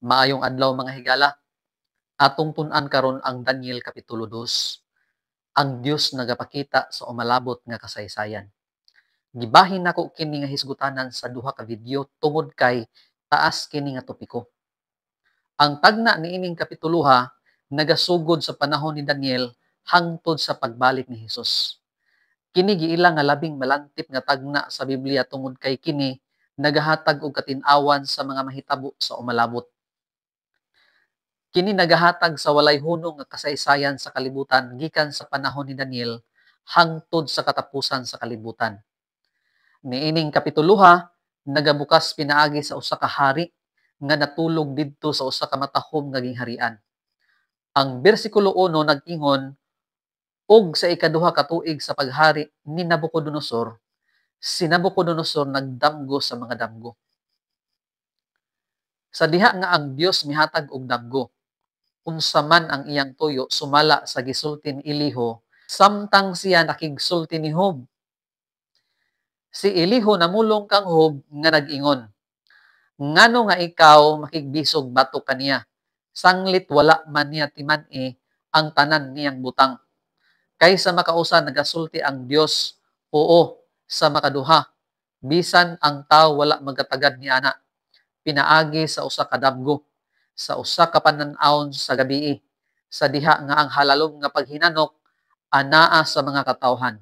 Maayong adlaw mga higala. Atong tun-an karon ang Daniel Kapitulo 2. Ang Dios nagapakita sa umalabot nga kasaysayan. Gibahin nako kini nga hisgutanan sa duha ka video tungod kay taas kini nga topiko. Ang tagna niining kapituluha nagasugod sa panahon ni Daniel hangtod sa pagbalik ni Hesus. Kini giila nga labing malantip nga tagna sa Biblia tungod kay kini nagahatag og katin-awan sa mga mahitabo sa umalabot. Kini nagahatag sa walay hunong nga kasaysayan sa kalibutan gikan sa panahon ni Daniel hangtod sa katapusan sa kalibutan. Niining kapituluha nagabukas pinaagi sa usa ka hari nga natulog didto sa usa ka matahom nga gingharian. Ang bersikulo 1 nag-ingon, og sa ikaduha ka tuig sa paghari ni Nabucodonosor, si Nabucodonosor nagdamgo sa mga damgo. Sa diha nga ang Dios mihatag og damgo, unsa man ang iyang tuyo sumala sa gisulti ni Eliho, samtang siya nakigsulti ni Job. Si Eliho namulong kang Job nga nag-ingon, ngano nga ikaw makigbisog batok kaniya, sanglit wala man niya timan-i ang tanan niyang butang. Kaysa makausa nagasulti ang Dios, oo, sa makaduha, bisan ang tao wala magatagad ni ana, pinaagi sa usa ka damgo, sa usa ka panan-awon sa gabii, sa diha nga ang halalom nga paghinanok anaa sa mga katawhan.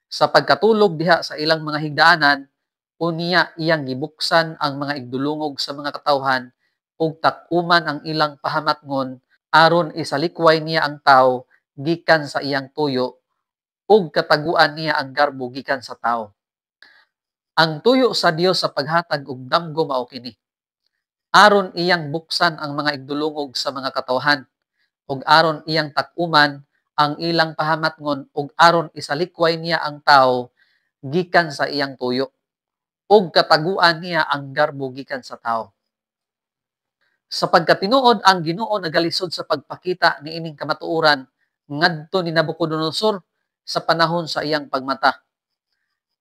Sa pagkatulog diha sa ilang mga higdaanan, unya iyang gibuksan ang mga igdulungog sa mga katawhan ug takuman ang ilang pahamatngon aron isalikway niya ang tawo gikan sa iyang tuyo ug kataguan niya ang garbo gikan sa tawo. Ang tuyo sa Dios sa paghatag og damgo mao kini, aron iyang buksan ang mga igdulungog sa mga katawhan ug aron iyang takuman ang ilang pahamatngon ug aron isalikway niya ang tawo gikan sa iyang tuyo ug kataguan niya ang garbo gikan sa tawo. Sa pagkatinuod ang Ginoo nagalisod sa pagpakita niining kamatuoran ngadto ni Nabucodonosor sa panahon sa iyang pagmata.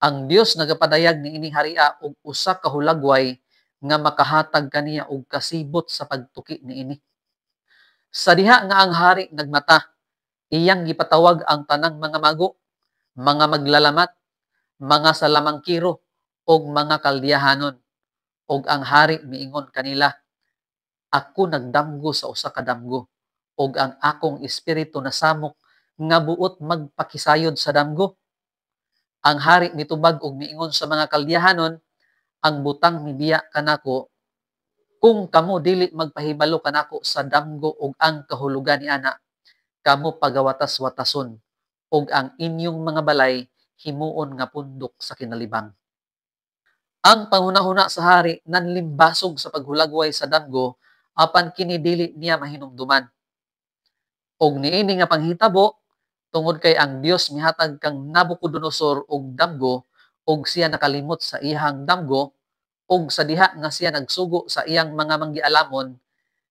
Ang Dios nagapadayag niining haria og usa ka hulagway nga makahatag kaniya og kasibot sa pagtuki niini. Sa diha nga ang hari nagmata, iyang gipatawag ang tanang mga mago, mga maglalamat, mga salamangkiro, og mga kaldiyahanon. Og ang hari miingon kanila, ako nagdamgo sa usa ka damgo, og ang akong espiritu nasamok nga buot magpakisayod sa damgo. Ang hari mitubag og miingon sa mga kaldiyahanon, ang butang mibiya kanako, kung kamo dili magpahibalo kanako sa damgo ug ang kahulugan ni ana, kamo pagawatas-watason ug ang inyong mga balay himuon nga pundok sa kinalibang. Ang panghunahuna sa hari nanlimbasog sa paghulagway sa damgo apan kini dili niya mahinumduman. Og niini nga panghitabo tungod kay ang Dios mihatag kang Nabucodonosor og damgo og siya nakalimot sa iyang damgo og sa diha nga siya nagsugo sa iyang mga manggialamon,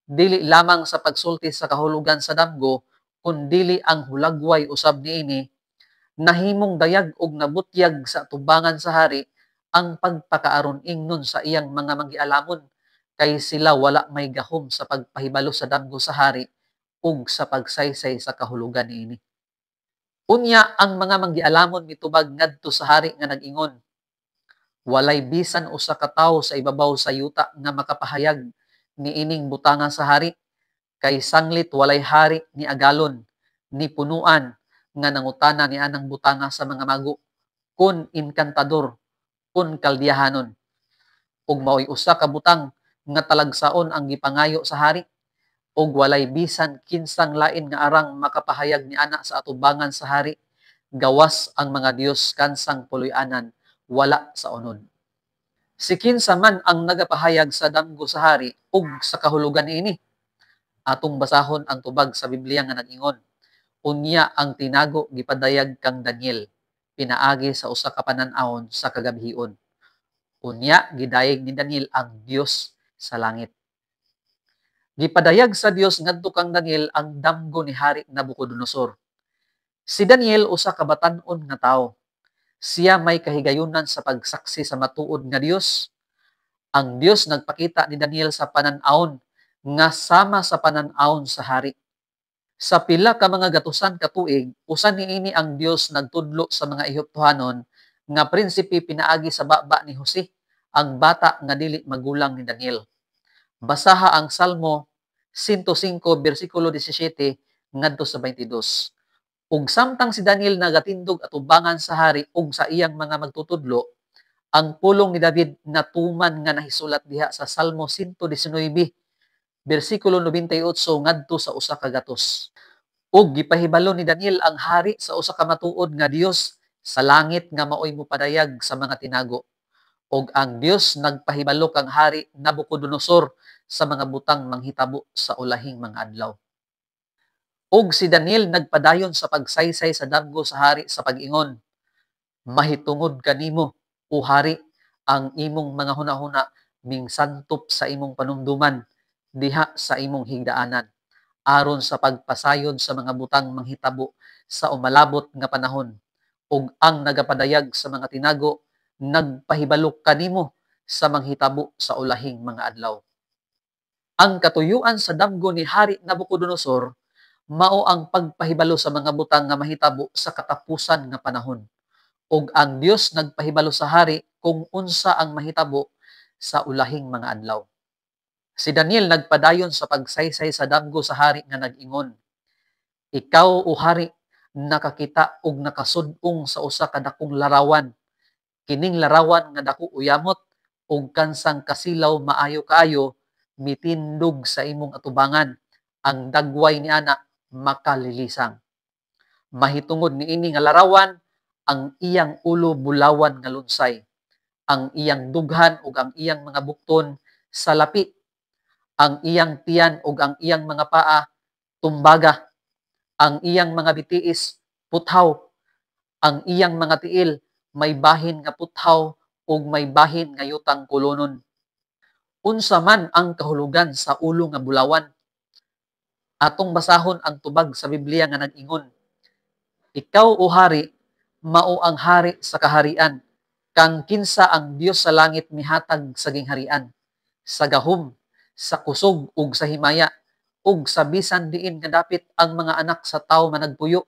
dili lamang sa pagsulti sa kahulugan sa damgo kundili ang hulagway usab niini nahimong dayag og nabutyag sa tubangan sa hari ang pagpakaaron ingnon sa iyang mga manggialamon kay sila wala may gahom sa pagpahibalo sa damgo sa hari ug sa pagsaysay sa kahulugan niini. Unya ang mga manggialamon mitubag ngadto sa hari nga nag-ingon, walay bisan usa ka tawo sa ibabaw sa yuta nga makapahayag niining butanga sa hari, kay sanglit walay hari ni agalon, ni punuan nga nangutana ni anang butanga sa mga mago, kun inkantador, kun kaldiyahanon. Ug mao'y usa ka butang nga talagsaon ang gipangayo sa hari, ug walay bisan kinsang lain nga arang makapahayag ni ana sa atubangan sa hari, gawas ang mga Dios kansang puloy-anan, wala sa unod. Si kinsa man ang nagapahayag sa damgo sa hari ug sa kahulugan niini. Atong basahon ang tubag sa Biblia nga nag-ingon, unya ang tinago gipadayag kang Daniel, pinaagi sa usa ka panan-awon sa kagabhion. Unya gidayeg ni Daniel ang Dios sa langit. Gipadayag sa Dios ngadto kang Daniel ang damgo ni hari Nabucodonosor. Si Daniel usa ka batan-on nga tawo. Siya may kahigayunan sa pagsaksi sa matuod nga Dios. Ang Dios nagpakita ni Daniel sa panan-awon nga sama sa panan-awon sa hari. Sa pila ka mga gatusan ka tuig, usa niini ang Dios nagtudlo sa mga Ehiptohanon nga prinsipe pinaagi sa baba ni Jose, ang bata nga dili magulang ni Daniel. Basaha ang Salmo 105 bersikulo 17 ngadto sa 22. Ug samtang si Daniel nagatindog atubangan sa hari ug sa iyang mga magtutudlo, ang pulong ni David natuman nga nahisulat diha sa Salmo 119 bersikulo 98 ngadto sa usa ka gatos. Ug gipahibalo ni Daniel ang hari sa usa ka matuod nga Dios sa langit nga maoy mopadayag sa mga tinago. Ug ang Dios nagpahibalo kang hari Nabucodonosor sa mga butang manghitabo sa ulahing mga adlaw. Ug si Daniel nagpadayon sa pagsaysay sa damgo sa hari sa pag-ingon, mahitungod kanimo, o hari, ang imong mga hunahuna mingsantop sa imong panumduman diha sa imong higdaanan aron sa pagpasayod sa mga butang manghitabo sa umalabot nga panahon, ug ang nagapadayag sa mga tinago nagpahibalok kanimo sa manghitabo sa ulahing mga adlaw. Ang katuyuan sa damgo ni Hari Nabucodonosor mao ang pagpahibalo sa mga butang nga mahitabo sa katapusan nga panahon. Ug ang Dios nagpahibalo sa hari kung unsa ang mahitabo sa ulahing mga adlaw. Si Daniel nagpadayon sa pagsaysay sa damgo sa hari nga nag-ingon, ikaw o hari nakakita og nakasud-ong sa usa ka dakong larawan. Kining larawan nga dako uyamot ug kansang kasilaw maayo kaayo mitindog sa imong atubangan. Ang dagway ni ana makalilisang. Mahitungod niini nga larawan, ang iyang ulo bulawan nga lunsay, ang iyang dughan ug ang iyang mga bukton sa lapi, ang iyang tiyan ug ang iyang mga paa tumbaga, ang iyang mga bitiis puthaw, ang iyang mga tiil may bahin nga puthaw ug may bahin nga yutang kulonon. Unsa man ang kahulugan sa ulo nga bulawan? Atong basahon ang tubag sa Biblia nga nag-ingon, ikaw o hari, mao ang hari sa kaharian, kang kinsa ang Dios sa langit mihatag sa gingharian, sa gahom, sa kusog ug sa himaya, ug sa bisan diin nga dapit ang mga anak sa tawo managpuyo,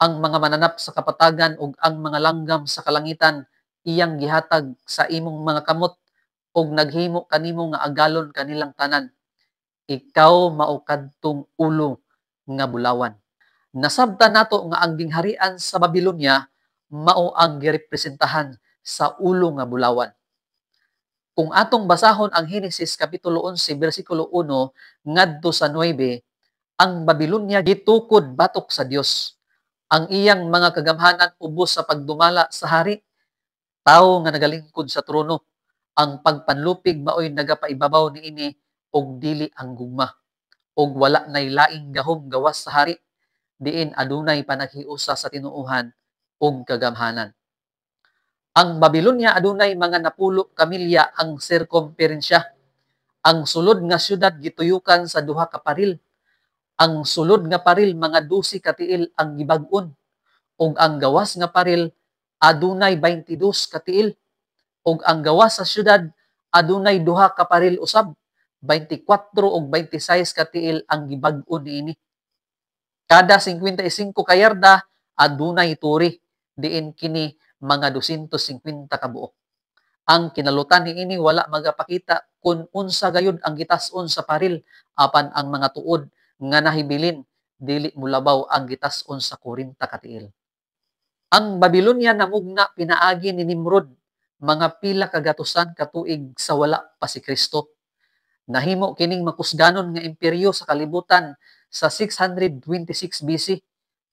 ang mga mananap sa kapatagan ug ang mga langgam sa kalangitan, iyang gihatag sa imong mga kamot ug naghimo kanimo nga agalon kanilang tanan. Ikaw mao kadtong ulo nga bulawan. Nasabtan nato nga ang gingharian sa Babilonia mao ang girepresentahan sa ulo nga bulawan. Kung atong basahon ang Henesis kapitulo 11 bersikulo 1 ngadto sa 9, ang Babilonia gitukod batok sa Dios. Ang iyang mga kagamhanan ubos sa pagdumala sa hari, tawo nga nagalingkod sa trono. Ang pagpanlupig maoy nagapaibabaw niini og dili ang gugma, og wala nay laing gahom gawas sa hari, diin adunay panaghiusa sa tinuohan ug kagamhanan. Ang Babilonia adunay mga napulo ka milya ang sirkumperensya. Ang sulod nga syudad gituyukan sa duha ka paril. Ang sulod nga paril mga 12 ka tiil ang gibag-on, ug ang gawas nga paril adunay 22 ka tiil, ug ang gawas sa syudad adunay duha ka paril usab. 24 ug 26 ka tiil ang gibag-on niini. Kada 55 ka yarda adunay turi, diin kini mga 250 ka buok. Ang kinalutan niini wala magapakita kung unsa gayud ang gitas-on sa paril, apan ang mga tuod nga nahibilin dili mulabaw ang gitas-on sa 40 ka tiil. Ang Babilonia namugna pinaagi ni Nimrod mga pila ka gatusan ka tuig sa wala pa si Kristo. Nahimo kining makusganon nga imperyo sa kalibutan sa 626 BC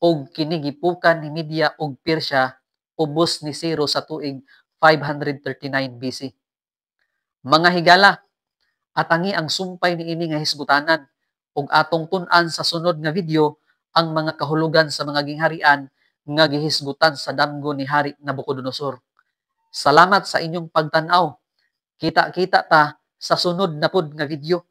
ug kini gipukan ni Media ug Persia ubos ni Ciro sa tuig 539 BC. Mga higala, atangi ang sumpay niini nga hisgutanan ug atong tun-an sa sunod nga video ang mga kahulugan sa mga gingharian nga gihisgutan sa damgo ni Hari Nabucodonosor. Salamat sa inyong pagtan-aw. Kita-kita ta sa sunod na pod nga video.